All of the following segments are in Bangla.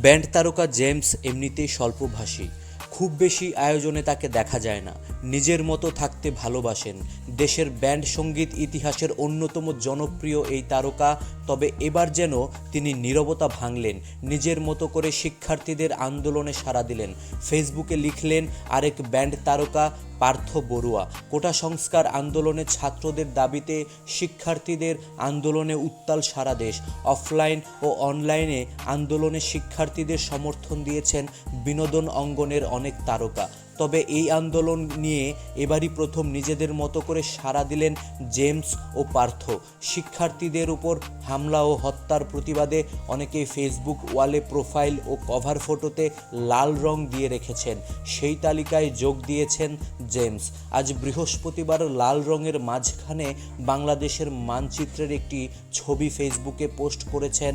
ব্যান্ড তারকা জেমস এমনিতেই স্বল্পভাষী, খুব বেশি আয়োজনে তাকে দেখা যায় না। নিজের মতো থাকতে ভালোবাসেন। দেশের ব্যান্ড সঙ্গীত ইতিহাসের অন্যতম জনপ্রিয় এই তারকা, তবে এবার যেন তিনি নীরবতা ভাঙলেন, নিজের মতো করে শিক্ষার্থীদের আন্দোলনে সাড়া দিলেন। ফেসবুকে লিখলেন আরেক ব্যান্ড তারকা পার্থ বড়ুয়া। কোটা সংস্কার আন্দোলনে ছাত্রদের দাবিতে শিক্ষার্থীদের আন্দোলনে উত্তাল সারা দেশ। অফলাইন ও অনলাইনে আন্দোলনে শিক্ষার্থীদের সমর্থন দিয়েছেন বিনোদন অঙ্গনের অনেক তারকা। তবে এই আন্দোলন নিয়ে এবারই প্রথম নিজেদের মতো করে সাড়া দিলেন জেমস ও পার্থ। শিক্ষার্থীদের উপর হামলা ও হত্যার প্রতিবাদে অনেকেই ফেসবুক ওয়ালে প্রোফাইল ও কভার ফটোতে লাল রং দিয়ে রেখেছেন। সেই তালিকায় যোগ দিয়েছেন জেমস। আজ বৃহস্পতিবার লাল রঙের মাঝখানে বাংলাদেশের মানচিত্রের একটি ছবি ফেসবুকে পোস্ট করেছেন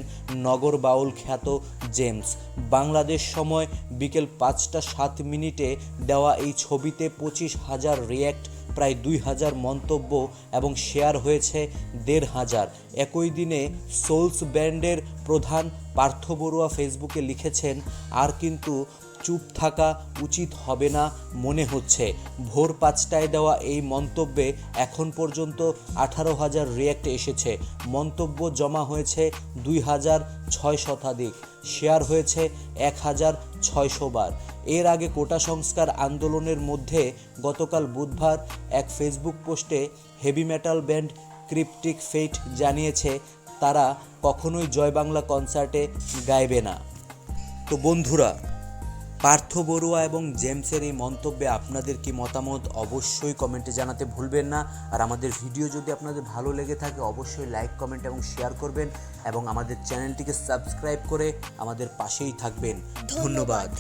নগর বাউল খ্যাত জেমস। বাংলাদেশ সময় বিকেল 5টা 7 মিনিটে দেওয়া এই ছবিতে 25,000 রিয়্যাক্ট, প্রায় 2,000 মন্তব্য এবং শেয়ার হয়েছে 1,500। একই দিনে সোলস ব্যান্ডের প্রধান পার্থ বড়ুয়া ফেসবুকে লিখেছেন, আর কিন্তু চুপ থাকা উচিত হবে না মনে হচ্ছে। ভোর 5টায় দেওয়া এই মন্তব্যে এখন পর্যন্ত 18,000 রিয়্যাক্ট এসেছে। মন্তব্য জমা হয়েছে 2,600 শতাধিক, শেয়ার হয়েছে 1,600 বার। এর আগে কোটা সংস্কার আন্দোলনের মধ্যে গতকাল বুধবার এক ফেসবুক পোস্টে হেভি মেটাল ব্যান্ড ক্রিপ্টিক ফেট জানিয়েছে তারা কখনোই জয় বাংলা কনসার্টে গাইবে না। তো বন্ধুরা, পার্থ বড়ুয়া এবং জেমসের এই মন্তব্যে আপনাদের কি মতামত অবশ্যই কমেন্টে জানাতে ভুলবেন না। আর আমাদের ভিডিও যদি আপনাদের ভালো লেগে থাকে অবশ্যই লাইক, কমেন্ট এবং শেয়ার করবেন এবং আমাদের চ্যানেলটিকে সাবস্ক্রাইব করে আমাদের পাশেই থাকবেন। ধন্যবাদ।